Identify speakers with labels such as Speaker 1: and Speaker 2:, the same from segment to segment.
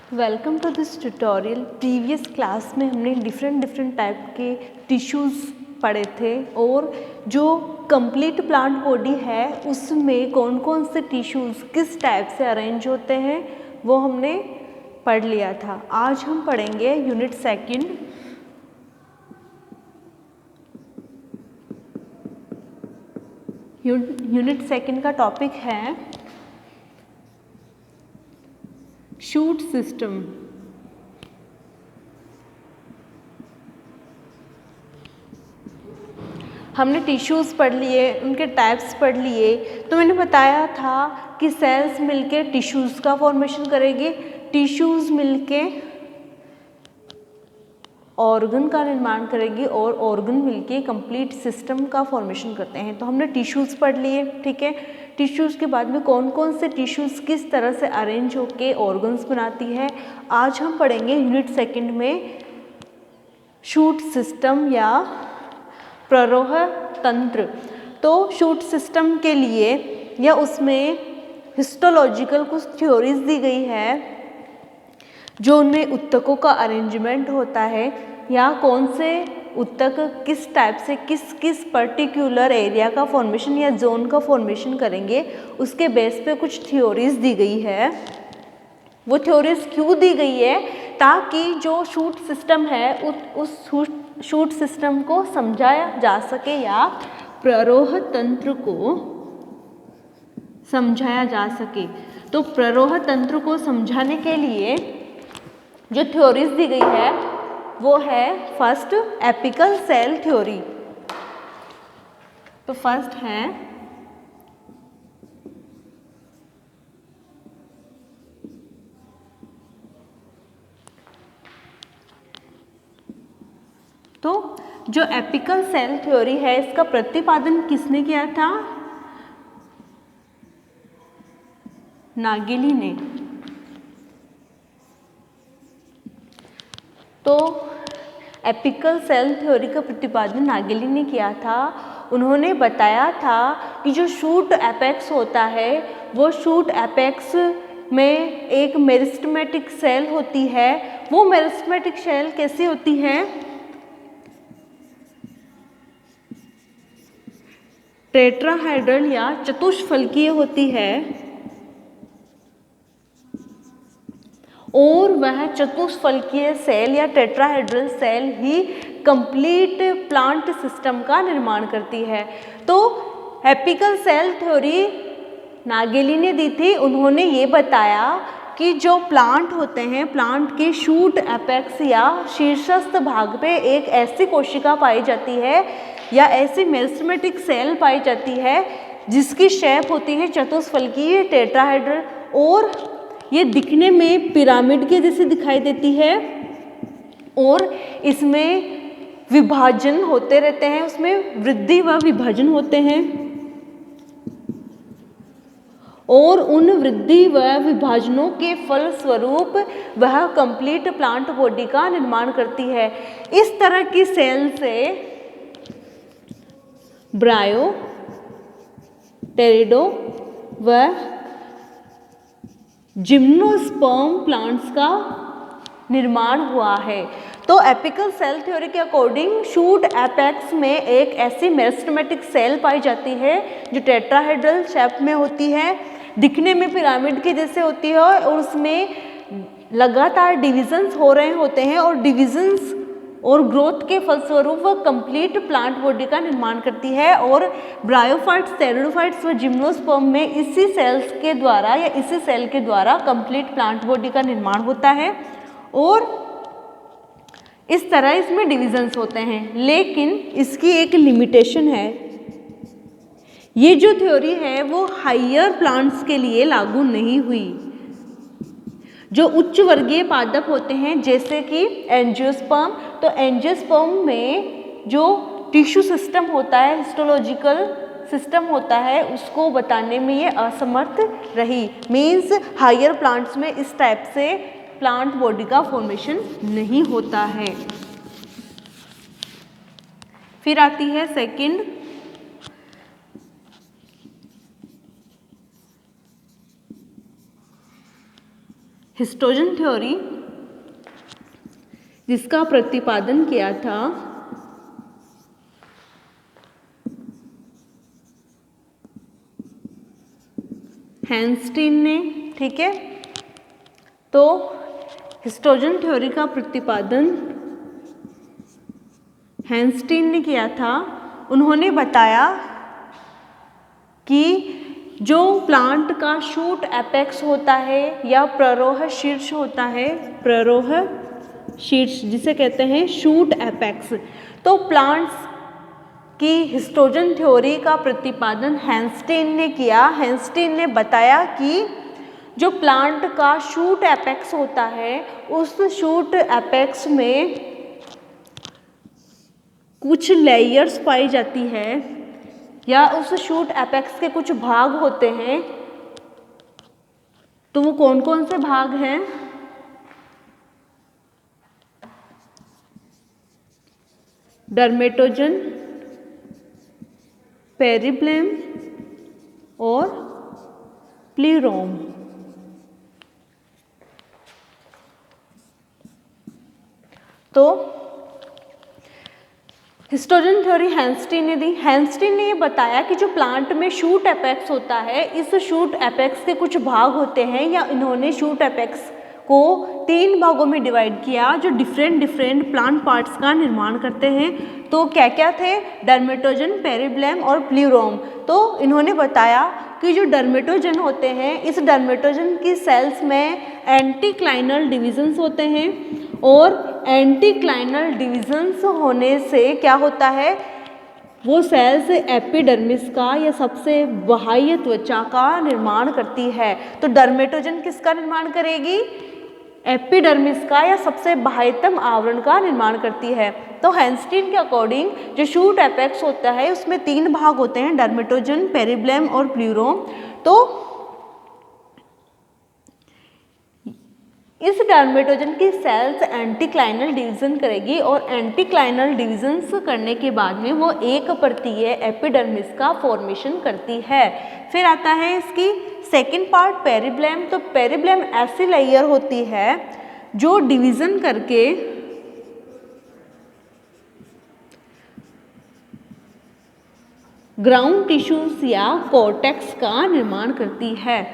Speaker 1: Welcome to this tutorial. Previous class में हमने different type के टिश्यूज़ पढ़े थे और जो कंप्लीट प्लांट बॉडी है उसमें कौन कौन से टिश्यूज़ किस टाइप से अरेंज होते हैं वो हमने पढ़ लिया था। आज हम पढ़ेंगे यूनिट सेकंड। यूनिट सेकंड का टॉपिक है शूट सिस्टम। हमने टिश्यूज़ पढ़ लिए, उनके टाइप्स पढ़ लिए। तो मैंने बताया था कि सेल्स मिलके टिश्यूज़ का फॉर्मेशन करेंगे, टिश्यूज़ मिलके ऑर्गन का निर्माण करेगी और ऑर्गन मिलके कंप्लीट सिस्टम का फॉर्मेशन करते हैं। तो हमने टिश्यूज़ पढ़ लिए, ठीक है। टिश्यूज़ के बाद में कौन कौन से टिश्यूज़ किस तरह से अरेंज होके ऑर्गन्स बनाती है, आज हम पढ़ेंगे यूनिट सेकंड में शूट सिस्टम या प्ररोह तंत्र। तो शूट सिस्टम के लिए या उसमें हिस्टोलॉजिकल कुछ थ्योरीज दी गई है जो उनमें उत्तकों का अरेंजमेंट होता है या कौन से उत्तक किस टाइप से किस पर्टिकुलर एरिया का फॉर्मेशन या जोन का फॉर्मेशन करेंगे, उसके बेस पे कुछ थ्योरीज दी गई है। वो थ्योरीज क्यों दी गई है? ताकि जो शूट सिस्टम है उस शूट सिस्टम को समझाया जा सके या प्ररोह तंत्र को समझाया जा सके। तो प्ररोह तंत्र को समझाने के लिए जो थ्योरीज दी गई है वो है फर्स्ट एपिकल सेल थ्योरी। तो फर्स्ट है तो जो एपिकल सेल थ्योरी है इसका प्रतिपादन किसने किया था? नागेली ने। तो एपिकल सेल थ्योरी का प्रतिपादन नागेली ने किया था। उन्होंने बताया था कि जो शूट एपेक्स होता है वो शूट एपेक्स में एक मेरिस्टेमेटिक सेल होती है। वो मेरिस्टेमेटिक सेल कैसी होती है? टेट्राहेड्रल या चतुष्फलकीय होती है और वह चतुष्फलकीय सेल या टेट्राहेड्रल सेल ही कंप्लीट प्लांट सिस्टम का निर्माण करती है। तो एपिकल सेल थ्योरी नागेली ने दी थी। उन्होंने ये बताया कि जो प्लांट होते हैं, प्लांट के शूट एपेक्स या शीर्षस्थ भाग पे एक ऐसी कोशिका पाई जाती है या ऐसी मेरिस्टेमेटिक सेल पाई जाती है जिसकी शेप होती है चतुष्फलकीय टेट्राहेड्रल और ये दिखने में पिरामिड के जैसे दिखाई देती है और इसमें विभाजन होते रहते हैं, उसमें वृद्धि व विभाजन होते हैं और उन वृद्धि व विभाजनों के फलस्वरूप वह कंप्लीट प्लांट बॉडी का निर्माण करती है। इस तरह की सेल से ब्रायो, टेरिडो व जिम्नोस्पर्म प्लांट्स का निर्माण हुआ है। तो एपिकल सेल थ्योरी के अकॉर्डिंग शूट एपेक्स में एक ऐसी मेरिस्टेमेटिक सेल पाई जाती है जो टेट्राहेड्रल शेप में होती है, दिखने में पिरामिड के जैसे होती है और उसमें लगातार डिविजन्स हो रहे होते हैं और डिविजन्स और ग्रोथ के फलस्वरूप वह कंप्लीट प्लांट बॉडी का निर्माण करती है। और ब्रायोफाइट्स, टेरिडोफाइट्स व जिम्नोस्पर्म में इसी सेल्स के द्वारा या इसी सेल के द्वारा कंप्लीट प्लांट बॉडी का निर्माण होता है और इस तरह इसमें डिविजन्स होते हैं। लेकिन इसकी एक लिमिटेशन है। ये जो थ्योरी है वो हायर प्लांट्स के लिए लागू नहीं हुई। जो उच्च वर्गीय पादप होते हैं जैसे कि एंजियोस्पर्म, तो एंजियोस्पर्म में जो टिश्यू सिस्टम होता है, हिस्टोलॉजिकल सिस्टम होता है, उसको बताने में ये असमर्थ रही। मीन्स हायर प्लांट्स में इस टाइप से प्लांट बॉडी का फॉर्मेशन नहीं होता है। फिर आती है सेकंड हिस्टोजन थ्योरी जिसका प्रतिपादन किया था हैंस्टीन ने, ठीक है। तो हिस्टोजन थ्योरी का प्रतिपादन हैंस्टीन ने किया था। उन्होंने बताया कि जो प्लांट का शूट एपेक्स होता है या प्ररोह शीर्ष होता है, प्ररोह शीर्ष जिसे कहते हैं शूट एपेक्स, तो प्लांट्स की हिस्टोजन थ्योरी का प्रतिपादन हैंस्टीन ने किया। हैंस्टीन ने बताया कि जो प्लांट का शूट एपेक्स होता है उस शूट एपेक्स में कुछ लेयर्स पाई जाती है या उस शूट एपेक्स के कुछ भाग होते हैं। तो वो कौन कौन से भाग हैं? डर्मेटोजन, पेरिब्लम और प्लीरोम। तो हिस्टोजन थ्योरी हैंस्टीन ने दी। हैंस्टीन ने ये बताया कि जो प्लांट में शूट एपेक्स होता है, इस शूट एपेक्स के कुछ भाग होते हैं या इन्होंने शूट एपेक्स को 3 भागों में डिवाइड किया जो डिफरेंट प्लांट पार्ट्स का निर्माण करते हैं। तो क्या क्या थे? डर्मेटोजन, पेरिब्लम और प्लीरोम। तो इन्होंने बताया कि जो डर्मेटोजन होते हैं, इस डर्मेटोजन की सेल्स में एंटीक्लाइनल डिविजन्स होते हैं और एंटीक्लाइनल डिविजन्स होने से क्या होता है, वो सेल्स एपिडर्मिस का या सबसे बाह्य त्वचा का निर्माण करती है। तो डर्मेटोजन किसका निर्माण करेगी? एपिडर्मिस का या सबसे बाह्यतम आवरण का निर्माण करती है। तो हैंस्टीन के अकॉर्डिंग जो शूट एपेक्स होता है उसमें 3 भाग होते हैं, डर्मेटोजन, पेरिब्लम और प्लीरोम। तो इस डर्मेटोजन की सेल्स एंटीक्लाइनल डिवीजन करेगी और एंटीक्लाइनल डिविजन्स करने के बाद में वो एक परतीय एपिडर्मिस का फॉर्मेशन करती है। फिर आता है इसकी सेकंड पार्ट पेरिब्लम। तो पेरिब्लम ऐसी लेयर होती है जो डिवीजन करके ग्राउंड टिश्यूज या कॉर्टेक्स का निर्माण करती है।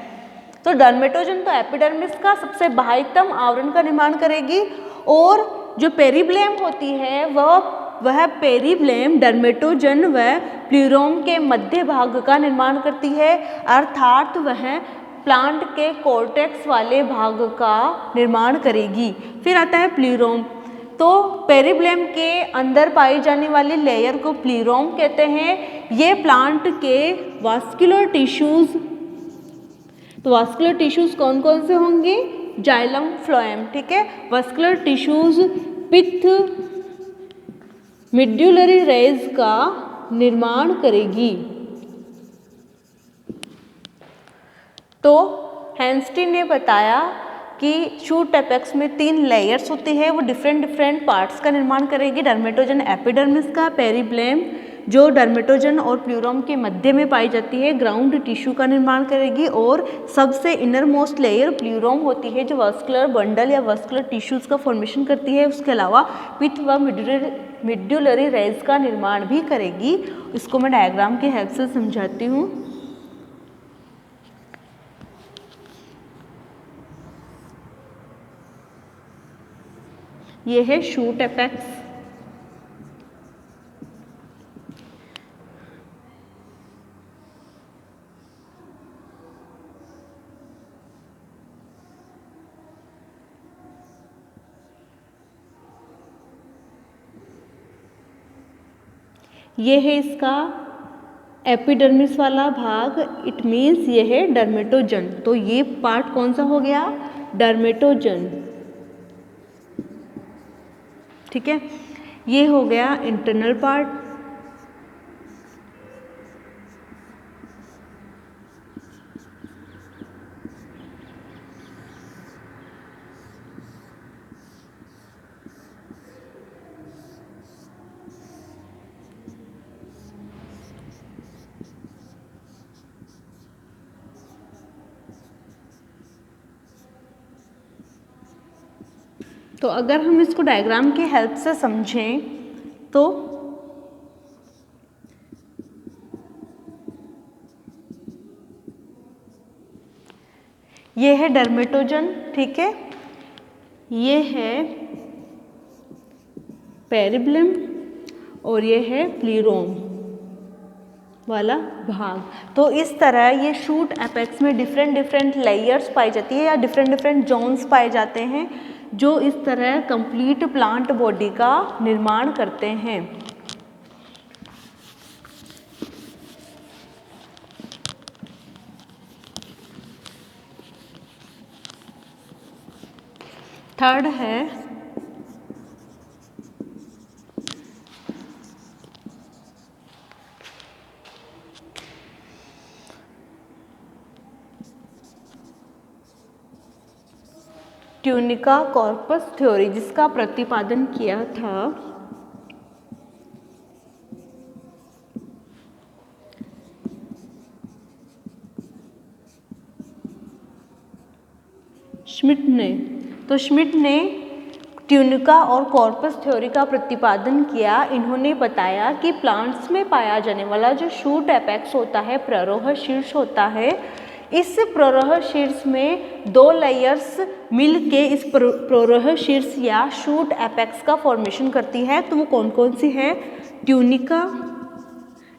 Speaker 1: तो डर्मेटोजन तो एपिडर्मिस का सबसे बाह्यतम आवरण का निर्माण करेगी और जो पेरिब्लम होती है वह पेरिब्लम डर्मेटोजन व प्लीरोम के मध्य भाग का निर्माण करती है, अर्थात वह प्लांट के कॉर्टेक्स वाले भाग का निर्माण करेगी। फिर आता है प्लीरोम। तो पेरिब्लम के अंदर पाई जाने वाली लेयर को प्लीरोम कहते हैं। ये प्लांट के वास्कुलर टिश्यूज, तो वास्कुलर टिश्यूज कौन कौन से होंगे? जाइलम, फ्लोएम, ठीक है। वास्कुलर टिश्यूज पित्त, मिड्यूलरी रेज का निर्माण करेगी। तो हैंस्टीन ने बताया कि शूट एपेक्स में 3 लेयर्स होती है, वो डिफरेंट पार्ट्स का निर्माण करेगी। डर्मेटोजन एपिडर्मिस का, पेरिब्लम जो डर्मेटोजन और प्लीरोम के मध्य में पाई जाती है ग्राउंड टिश्यू का निर्माण करेगी और सबसे इनर मोस्ट लेयर प्लीरोम होती है जो वास्कुलर बंडल या वास्कुलर टिश्यूज का फॉर्मेशन करती है। उसके अलावा पित्त व मिड्यूलरी रेज का निर्माण भी करेगी। इसको मैं डायग्राम की हेल्प से समझाती हूँ। ये है शूट एपेक्स, ये है इसका एपिडर्मिस वाला भाग, इट मीन्स ये है डर्मेटोजन। तो ये पार्ट कौन सा हो गया? डर्मेटोजन, ठीक है। ये हो गया इंटरनल पार्ट। तो अगर हम इसको डायग्राम की हेल्प से समझें तो ये है डर्मेटोजन, ठीक है, ये है पेरिब्लम और ये है प्लीरोम वाला भाग। तो इस तरह ये शूट एपेक्स में डिफरेंट लेयर्स पाई जाती है या डिफरेंट जोन्स पाए जाते हैं जो इस तरह कंप्लीट प्लांट बॉडी का निर्माण करते हैं। थर्ड है ट्यूनिका कॉर्पस थ्योरी, जिसका प्रतिपादन किया था श्मिट ने। तो श्मिट ने ट्यूनिका और कॉर्पस थ्योरी का प्रतिपादन किया। इन्होंने बताया कि प्लांट्स में पाया जाने वाला जो शूट एपेक्स होता है, प्ररोह शीर्ष होता है, इस प्ररोह शीर्ष में 2 लेयर्स मिलके इस प्ररोह शीर्ष या शूट एपेक्स का फॉर्मेशन करती है। तो वो कौन कौन सी है? ट्यूनिका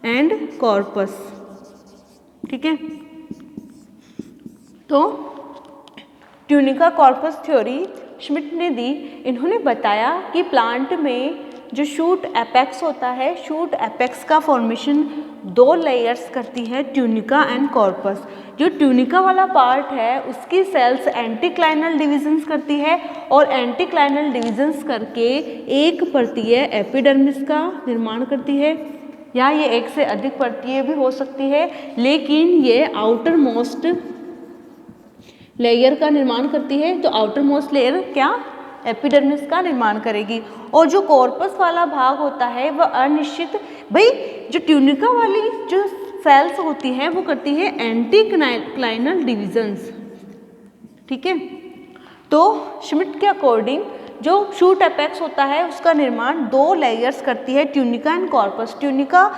Speaker 1: एंड कॉर्पस, ठीक है। तो ट्यूनिका कॉर्पस थ्योरी श्मिट ने दी। इन्होंने बताया कि प्लांट में जो शूट एपेक्स होता है, शूट एपेक्स का फॉर्मेशन 2 लेयर्स करती है, ट्यूनिका एंड कॉर्पस। जो ट्यूनिका वाला पार्ट है उसकी सेल्स एंटीक्लाइनल डिविजन्स करती है और एंटीक्लाइनल डिविजन्स करके एक परतीय एपिडर्मिस का निर्माण करती है, या ये एक से अधिक परतीय भी हो सकती है, लेकिन ये आउटर मोस्ट लेयर का निर्माण करती है। तो आउटर मोस्ट लेयर क्या? एपिडर्मिस का निर्माण करेगी। और जो कॉर्पस वाला भाग होता है वह अनिश्चित, भाई जो ट्यूनिका वाली जो सेल्स होती है वो करती है एंटीक्लाइनल डिविजन्स, ठीक है। तो श्मिट के अकॉर्डिंग जो शूट एपेक्स होता है उसका निर्माण 2 लेयर्स करती है, tunica and corpus. Tunica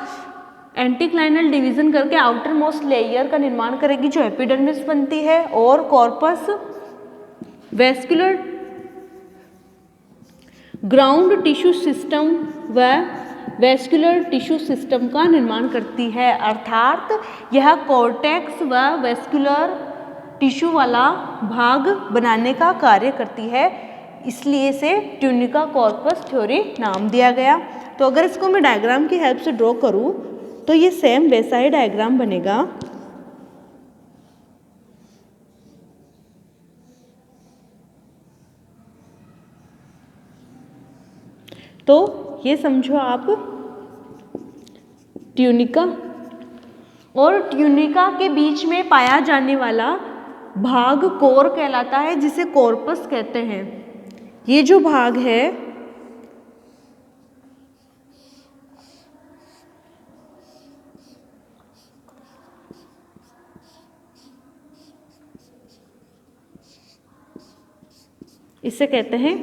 Speaker 1: anticlinal division करके आउटर मोस्ट लेयर का निर्माण करेगी जो एपिडर्मिस बनती है, और corpus vascular ground tissue system व वेस्कुलर टिश्यू सिस्टम का निर्माण करती है। अर्थात यह कॉर्टेक्स व वेस्कुलर टिश्यू वाला भाग बनाने का कार्य करती है, इसलिए इसे ट्यूनिका कॉर्पस थ्योरी नाम दिया गया। तो अगर इसको मैं डायग्राम की हेल्प से ड्रॉ करूँ तो ये सेम वैसा ही डायग्राम बनेगा। तो ये समझो आप ट्यूनिका और ट्यूनिका के बीच में पाया जाने वाला भाग कोर कहलाता है, जिसे कॉर्पस कहते हैं। ये जो भाग है इसे कहते हैं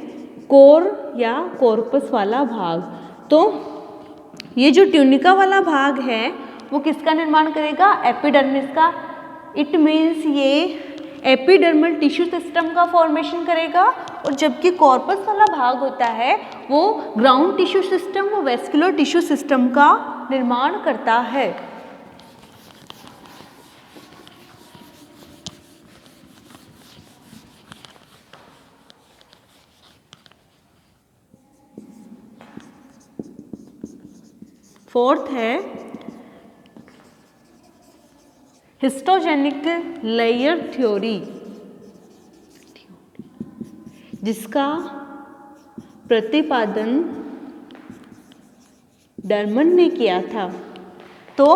Speaker 1: कोर या कॉर्पस वाला भाग। तो ये जो ट्यूनिका वाला भाग है वो किसका निर्माण करेगा? एपिडर्मिस का। इट मीन्स ये एपिडर्मल टिश्यू सिस्टम का फॉर्मेशन करेगा, और जबकि कॉर्पस वाला भाग होता है वो ग्राउंड टिश्यू सिस्टम व वेस्कुलर टिश्यू सिस्टम का निर्माण करता है। फोर्थ है हिस्टोजेनिक लेयर थ्योरी, जिसका प्रतिपादन डर्मन ने किया था। तो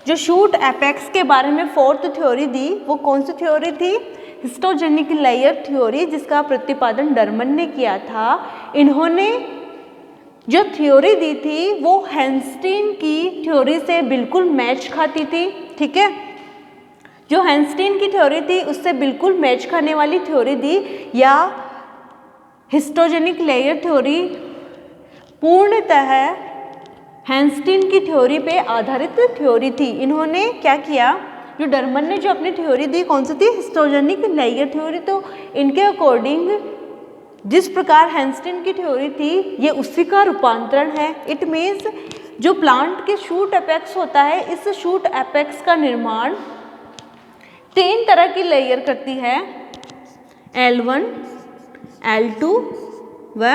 Speaker 1: जो शूट एपेक्स के बारे में फोर्थ थ्योरी दी वो कौन सी थ्योरी थी? हिस्टोजेनिक लेयर थ्योरी, जिसका प्रतिपादन डर्मन ने किया था। इन्होंने जो थ्योरी दी थी वो हैंस्टीन की थ्योरी से बिल्कुल मैच खाती थी, ठीक है। जो हैंस्टीन की थ्योरी थी उससे बिल्कुल मैच खाने वाली थ्योरी दी, या हिस्टोजेनिक लेयर थ्योरी पूर्णतः हैंस्टीन की थ्योरी पे आधारित थ्योरी थी। इन्होंने क्या किया, जो डरमन ने जो अपनी थ्योरी दी कौन सी थी, हिस्टोजेनिक लेयर थ्योरी। तो इनके अकॉर्डिंग जिस प्रकार हैंस्टीन की थ्योरी थी ये उसी का रूपांतरण है। इट मीन्स जो प्लांट के शूट एपेक्स होता है, इस शूट एपेक्स का निर्माण 3 तरह की लेयर करती है, L1, L2 व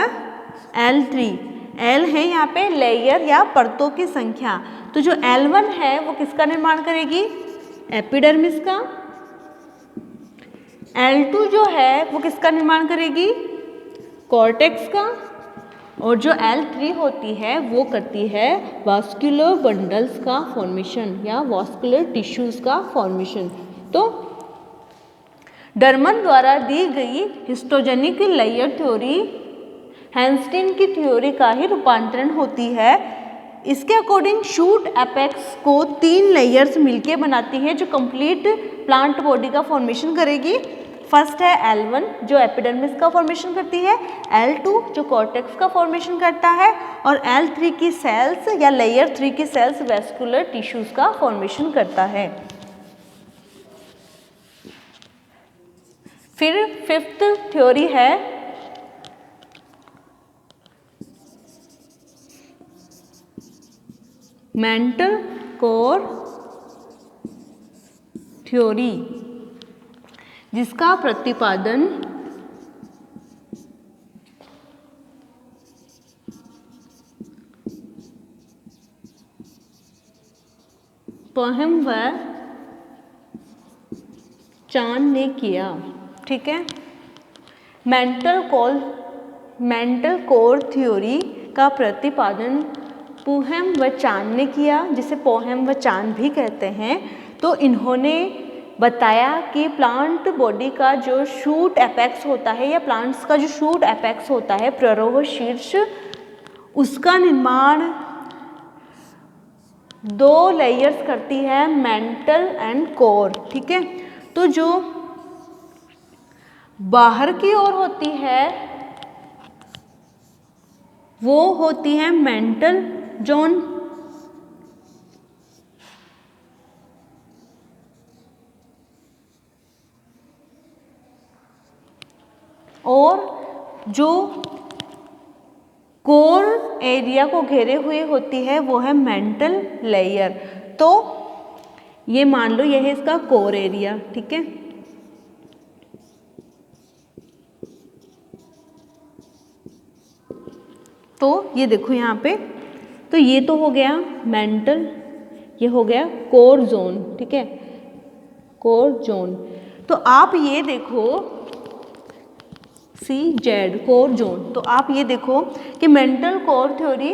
Speaker 1: L3। L है यहाँ पे लेयर या परतों की संख्या। तो जो L1 है वो किसका निर्माण करेगी, एपिडर्मिस का। L2 जो है वो किसका निर्माण करेगी, कॉर्टेक्स का। और जो L3 होती है वो करती है वास्कुलर बंडल्स का फॉर्मेशन या वास्कुलर टिश्यूज का फॉर्मेशन। तो डरमन द्वारा दी गई हिस्टोजेनिक लेयर थ्योरी हैंस्टीन की थ्योरी का ही रूपांतरण होती है। इसके अकॉर्डिंग शूट एपेक्स को 3 लेयर्स मिलके बनाती है जो कंप्लीट प्लांट बॉडी का फॉर्मेशन करेगी। फर्स्ट है L1 जो एपिडर्मिस का फॉर्मेशन करती है, L2 जो कॉर्टेक्स का फॉर्मेशन करता है, और L3 की सेल्स या लेयर 3 की सेल्स वेस्कुलर टिश्यूज का फॉर्मेशन करता है। फिर 5th थ्योरी है मेंटल कोर थ्योरी, जिसका प्रतिपादन पोहम व चान ने किया। ठीक है, मेंटल कोर थ्योरी का प्रतिपादन पोहम व चान ने किया, जिसे पोहम व चान भी कहते हैं। तो इन्होंने बताया कि प्लांट बॉडी का जो शूट एपेक्स होता है या प्लांट्स का जो शूट एपेक्स होता है, प्ररोह शीर्ष, उसका निर्माण 2 लेयर्स करती है, मेंटल एंड कोर। ठीक है, तो जो बाहर की ओर होती है वो होती है मेंटल जोन, और जो कोर एरिया को घेरे हुए होती है वो है मेंटल लेयर। तो ये मान लो यह है इसका कोर एरिया। ठीक है, तो ये देखो यहाँ पे, तो ये तो हो गया मेंटल, ये हो गया कोर जोन। ठीक है, कोर जोन। तो आप ये देखो CZ कोर जोन, तो आप ये देखो कि मेंटल कोर थ्योरी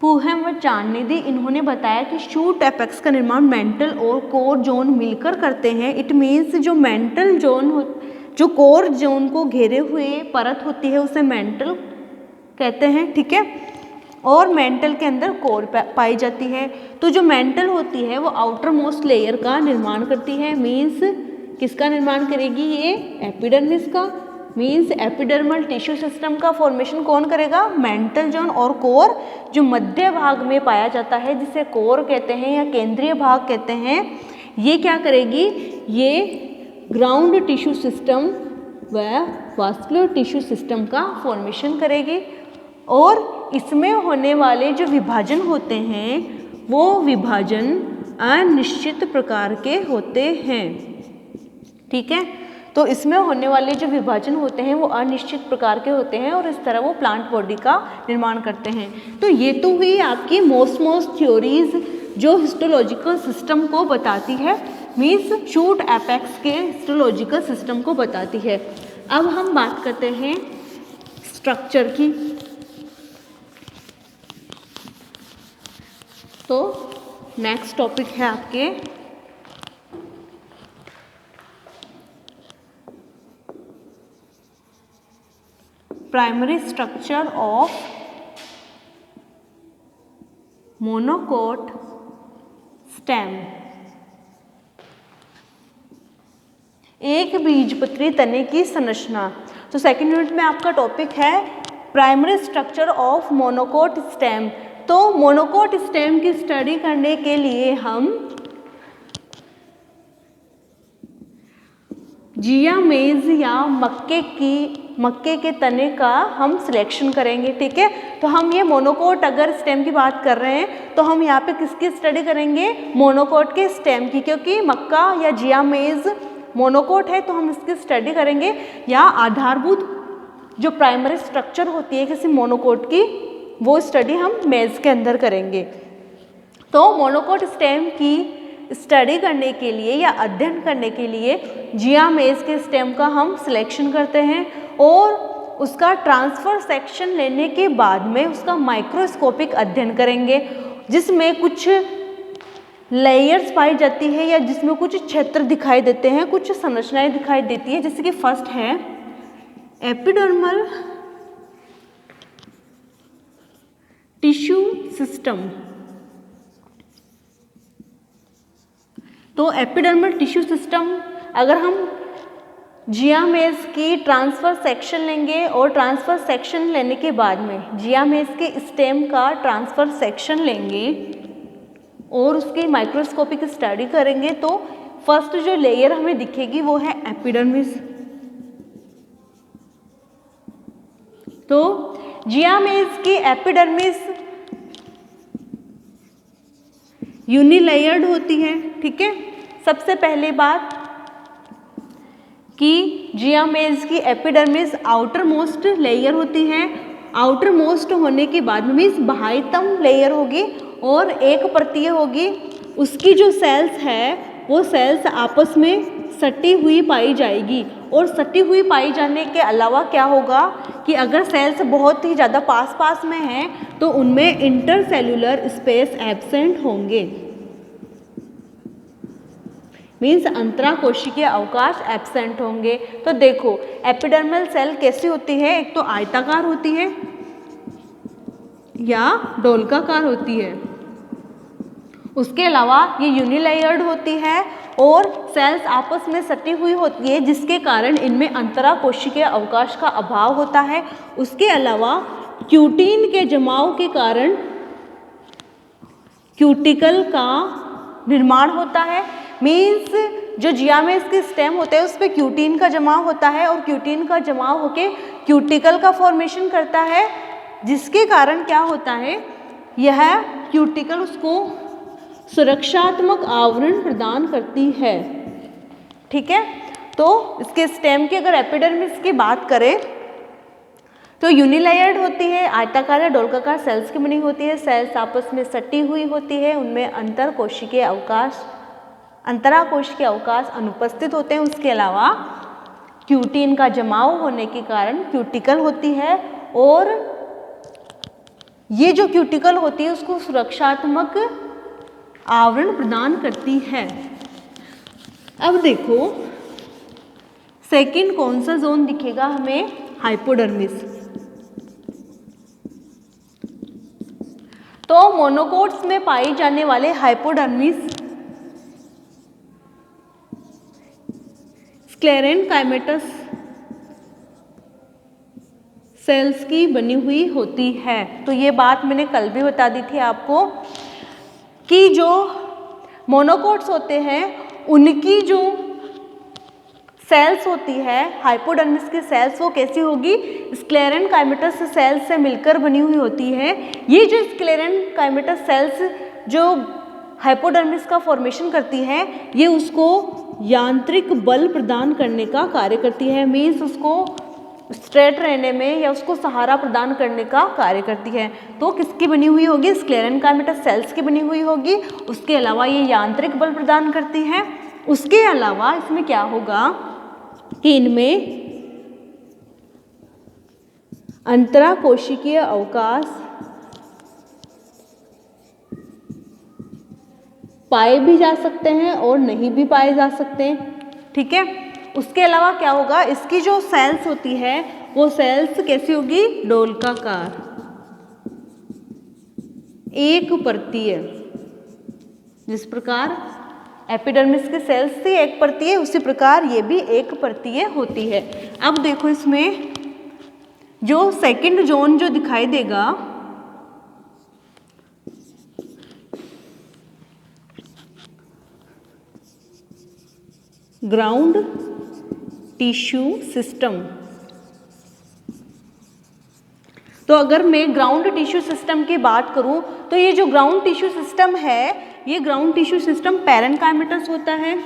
Speaker 1: पोहम व चान ने दी। इन्होंने बताया कि शूट एपेक्स का निर्माण मेंटल और कोर जोन मिलकर करते हैं। इट मीन्स जो मेंटल जोन जो कोर जोन को घेरे हुए परत होती है उसे मेंटल कहते हैं। ठीक है, और मेंटल के अंदर कोर पाई जाती है। तो जो मेंटल होती है वो आउटर मोस्ट लेयर का निर्माण करती है। मीन्स किसका निर्माण करेगी, ये एपिडर्मिस का। मीन्स एपिडर्मल टिश्यू सिस्टम का फॉर्मेशन कौन करेगा, मेंटल जोन। और कोर जो मध्य भाग में पाया जाता है जिसे कोर कहते हैं या केंद्रीय भाग कहते हैं, ये क्या करेगी, ये ग्राउंड टिश्यू सिस्टम व वास्कुलर टिश्यू सिस्टम का फॉर्मेशन करेगी। और इसमें होने वाले जो विभाजन होते हैं वो विभाजन अनिश्चित प्रकार के होते हैं। ठीक है, तो इसमें होने वाले जो विभाजन होते हैं वो अनिश्चित प्रकार के होते हैं और इस तरह वो प्लांट बॉडी का निर्माण करते हैं। तो ये तो हुई आपकी मोस्ट थ्योरीज जो हिस्टोलॉजिकल सिस्टम को बताती है, मीन्स शूट एपेक्स के हिस्टोलॉजिकल सिस्टम को बताती है। अब हम बात करते हैं स्ट्रक्चर की। तो नेक्स्ट टॉपिक है आपके primary structure of monocot stem. एक बीजपत्री तने की संरचना। तो सेकंड यूनिट में आपका टॉपिक है primary structure of monocot stem. तो मोनोकोट स्टेम की स्टडी करने के लिए हम जिया मेज या मक्के के तने का हम सिलेक्शन करेंगे, ठीक है। तो हम ये मोनोकोट अगर स्टेम की बात कर रहे हैं तो हम यहाँ पे किसकी स्टडी करेंगे, मोनोकोट के स्टेम की, क्योंकि मक्का या जिया मेज मोनोकोट है तो हम इसकी स्टडी करेंगे, या आधारभूत जो प्राइमरी स्ट्रक्चर होती है किसी मोनोकोट की वो स्टडी हम मेज के अंदर करेंगे। तो मोनोकोट स्टेम की स्टडी करने के लिए या अध्ययन करने के लिए जिया मेज के स्टेम का हम सिलेक्शन करते हैं और उसका ट्रांसफर सेक्शन लेने के बाद में उसका माइक्रोस्कोपिक अध्ययन करेंगे, जिसमें कुछ लेयर्स पाई जाती है या जिसमें कुछ क्षेत्र दिखाई देते हैं, कुछ संरचनाएं दिखाई देती है। जैसे कि फर्स्ट है एपिडर्मल टिश्यू सिस्टम। तो एपिडर्मल टिश्यू सिस्टम अगर हम जिया मेज की ट्रांसफर सेक्शन लेंगे और ट्रांसफर सेक्शन लेने के बाद में जिया मेज के स्टेम का ट्रांसफर सेक्शन लेंगे और उसकी माइक्रोस्कोपिक स्टडी करेंगे, तो फर्स्ट जो लेयर हमें दिखेगी वो है एपिडर्मिस। तो जिया मेज की एपिडर्मिस यूनिलेयर्ड होती है, ठीक है। सबसे पहली बात कि जिया मेज की एपिडर्मिस आउटर मोस्ट लेयर होती है। आउटर मोस्ट होने के बाद में मीन्स बाह्यतम लेयर होगी और एक परतीय होगी। उसकी जो सेल्स है वो सेल्स आपस में सटी हुई पाई जाएगी, और सटी हुई पाई जाने के अलावा क्या होगा कि अगर सेल्स बहुत ही ज़्यादा पास पास में हैं तो उनमें इंटरसेल्यूलर स्पेस एब्सेंट होंगे, मीन्स अंतराकोशिकीय अवकाश एब्सेंट होंगे। तो देखो एपिडर्मल सेल कैसी होती है, एक तो आयताकार होती है या डोलकाकार होती है, उसके अलावा ये यूनिलेयर्ड होती है और सेल्स आपस में सटी हुई होती है, जिसके कारण इनमें अंतराकोशिकीय अवकाश का अभाव होता है। उसके अलावा क्यूटीन के जमाव के कारण क्यूटिकल का निर्माण होता है, मीन्स जो जिया मेज के स्टेम होते हैं उस पर क्यूटीन का जमाव होता है और क्यूटीन का जमाव होके क्यूटिकल का फॉर्मेशन करता है, जिसके कारण क्या होता है, यह क्यूटिकल उसको सुरक्षात्मक आवरण प्रदान करती है, ठीक है। तो इसके स्टेम की अगर एपिडर्मिस की बात करें तो यूनिलेयर्ड होती है, आयताकार या डोलकाकार सेल्स की बनी होती है, सेल्स आपस में सटी हुई होती है, उनमें अंतराकोशिकीय अवकाश अनुपस्थित होते हैं। उसके अलावा क्यूटीन का जमाव होने के कारण क्यूटिकल होती है और ये जो क्यूटिकल होती है उसको सुरक्षात्मक आवरण प्रदान करती है। अब देखो सेकंड कौन सा जोन दिखेगा हमें, हाइपोडर्मिस। तो मोनोकोट्स में पाई जाने वाले हाइपोडर्मिस स्क्लेरेनकाइमेटस सेल्स की बनी हुई होती है। तो ये बात मैंने कल भी बता दी थी आपको कि जो मोनोकोट्स होते हैं उनकी जो सेल्स होती है हाइपोडर्मिस की सेल्स वो कैसी होगी, स्क्लेरेनकाइमेटस सेल्स से मिलकर बनी हुई होती है। ये जो स्क्लेरेनकाइमेटस सेल्स जो हाइपोडर्मिस का फॉर्मेशन करती है ये उसको यांत्रिक बल प्रदान करने का कार्य करती है, मीन्स उसको स्ट्रेट रहने में या उसको सहारा प्रदान करने का कार्य करती है। तो किसकी बनी हुई होगी, स्क्लेरेनकाइमेटस सेल्स की बनी हुई होगी। उसके अलावा ये यांत्रिक बल प्रदान करती है। उसके अलावा इसमें क्या होगा कि इनमें अंतराकोशिकीय अवकाश पाए भी जा सकते हैं और नहीं भी पाए जा सकते हैं, ठीक है। उसके अलावा क्या होगा, इसकी जो सेल्स होती है वो सेल्स कैसी होगी, डोलकाकार, एक परतीय, जिस प्रकार एपिडर्मिस की सेल्स से एक परतीय, उसी प्रकार ये भी एक परतीय होती है। अब देखो इसमें जो सेकंड जोन जो दिखाई देगा, ग्राउंड टिश्यू सिस्टम। तो अगर मैं ग्राउंड टिश्यू सिस्टम की बात करूं तो ये जो ग्राउंड टिश्यू सिस्टम है, ये ग्राउंड टिश्यू सिस्टम पैरेनकाइमेटस होता है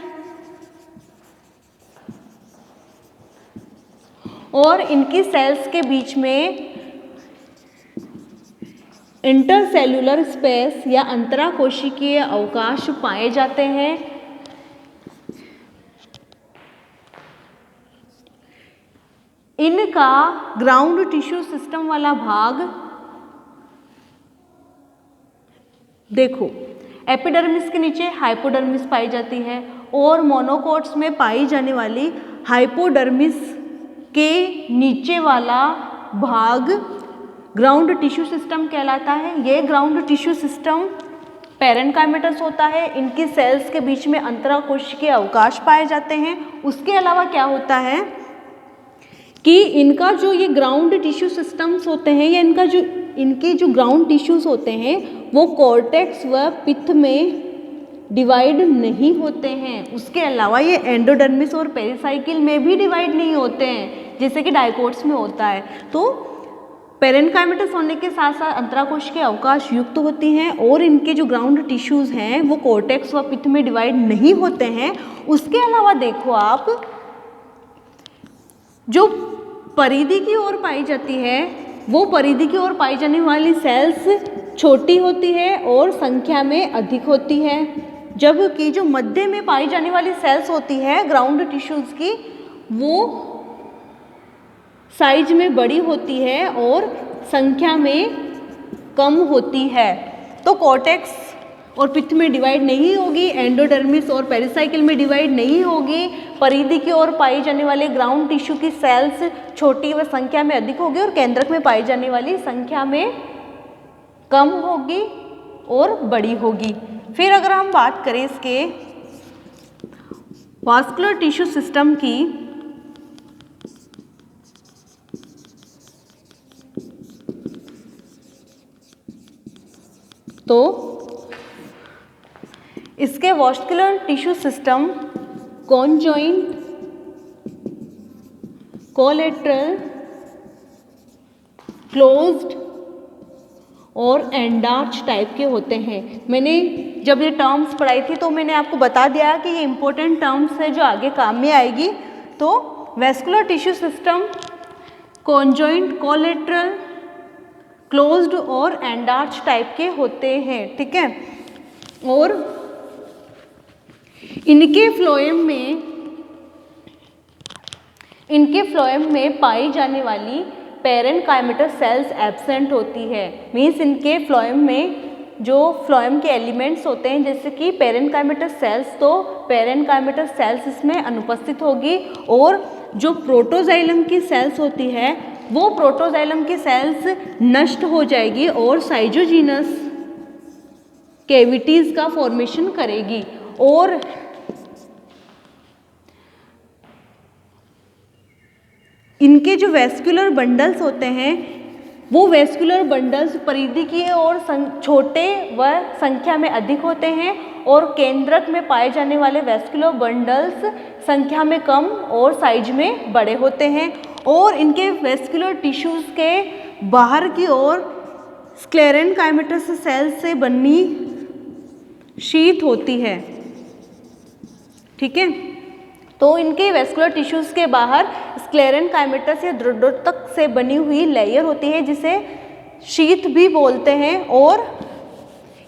Speaker 1: और इनकी सेल्स के बीच में इंटरसेल्यूलर स्पेस या अंतराकोशिकीय अवकाश पाए जाते हैं। इनका ग्राउंड टिश्यू सिस्टम वाला भाग देखो, एपिडर्मिस के नीचे हाइपोडर्मिस पाई जाती है और मोनोकोट्स में पाई जाने वाली हाइपोडर्मिस के नीचे वाला भाग ग्राउंड टिश्यू सिस्टम कहलाता है। ये ग्राउंड टिश्यू सिस्टम पैरेनकाइमेटस होता है। इनकी सेल्स के बीच में अंतराकोशिकीय अवकाश पाए जाते हैं। उसके अलावा क्या होता है कि इनका जो ये ग्राउंड टिश्यू सिस्टम्स होते हैं या इनके जो ग्राउंड टिश्यूज होते हैं वो कॉर्टेक्स व पित्त में डिवाइड नहीं होते हैं। उसके अलावा ये एंडोडर्मिस और पेरिसाइकिल में भी डिवाइड नहीं होते हैं, जैसे कि डाइकोट्स में होता है। तो पैरेनकाइमेटस होने के साथ साथ अंतराकोशिकीय अवकाश युक्त होती हैं और इनके जो ग्राउंड टिश्यूज हैं वो कॉर्टेक्स व पित्त में डिवाइड नहीं होते हैं। उसके अलावा देखो आप, जो परिधि की ओर पाई जाती है वो परिधि की ओर पाई जाने वाली सेल्स छोटी होती है और संख्या में अधिक होती है, जबकि जो मध्य में पाई जाने वाली सेल्स होती है ग्राउंड टिश्यूज की, वो साइज में बड़ी होती है और संख्या में कम होती है। तो कॉर्टेक्स और पित्त में डिवाइड नहीं होगी, एंडोडर्मिस और पेरिसाइकिल में डिवाइड नहीं होगी। परिधि की ओर पाई जाने वाले ग्राउंड टिश्यू की सेल्स छोटी व संख्या में अधिक होगी और केंद्रक में पाई जाने वाली संख्या में कम होगी और बड़ी होगी। फिर अगर हम बात करें इसके वास्कुलर टिश्यू सिस्टम की, तो इसके vascular tissue system conjoint, collateral, closed और एंडार्च टाइप के होते हैं। मैंने जब ये टर्म्स पढ़ाई थी तो मैंने आपको बता दिया कि ये इंपॉर्टेंट टर्म्स है जो आगे काम में आएगी। तो vascular tissue system conjoint, collateral, closed और एंडार्च टाइप के होते हैं, ठीक है। और इनके फ्लोएम में पाई जाने वाली पैरेनकाइमेटस सेल्स एब्सेंट होती है। मीन्स इनके फ्लोएम में जो फ्लोएम के एलिमेंट्स होते हैं जैसे कि पैरेनकाइमेटस सेल्स, तो पैरेनकाइमेटस सेल्स इसमें अनुपस्थित होगी और जो प्रोटोजाइलम की सेल्स होती है वो प्रोटोजाइलम की सेल्स नष्ट हो जाएगी और साइजोजीनस कैविटीज का फॉर्मेशन करेगी। और इनके जो वेस्कुलर बंडल्स होते हैं वो वेस्कुलर बंडल्स परिधि की और छोटे व संख्या में अधिक होते हैं और केंद्रक में पाए जाने वाले वेस्कुलर बंडल्स संख्या में कम और साइज में बड़े होते हैं। और इनके वेस्कुलर टिश्यूज के बाहर की ओर स्क्लेरेनकाइमेटस सेल से बनी शीथ होती है, ठीक है। तो इनके वेस्कुलर टिश्यूज के बाहर स्क्लेरेनकाइमेटस या द्रुढोतक से बनी हुई लेयर होती है जिसे शीथ भी बोलते हैं। और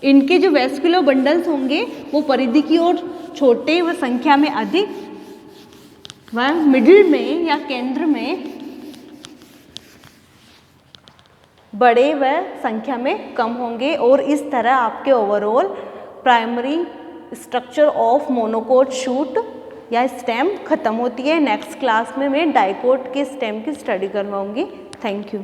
Speaker 1: इनके जो वेस्कुलर बंडल्स होंगे वो परिधि की ओर छोटे व संख्या में अधिक व मिडिल में या केंद्र में बड़े व संख्या में कम होंगे। और इस तरह आपके overall primary structure of monocot shoot या स्टेम खत्म होती है। नेक्स्ट क्लास में मैं डाइकोट के स्टेम की स्टडी करवाऊंगी। Thank you.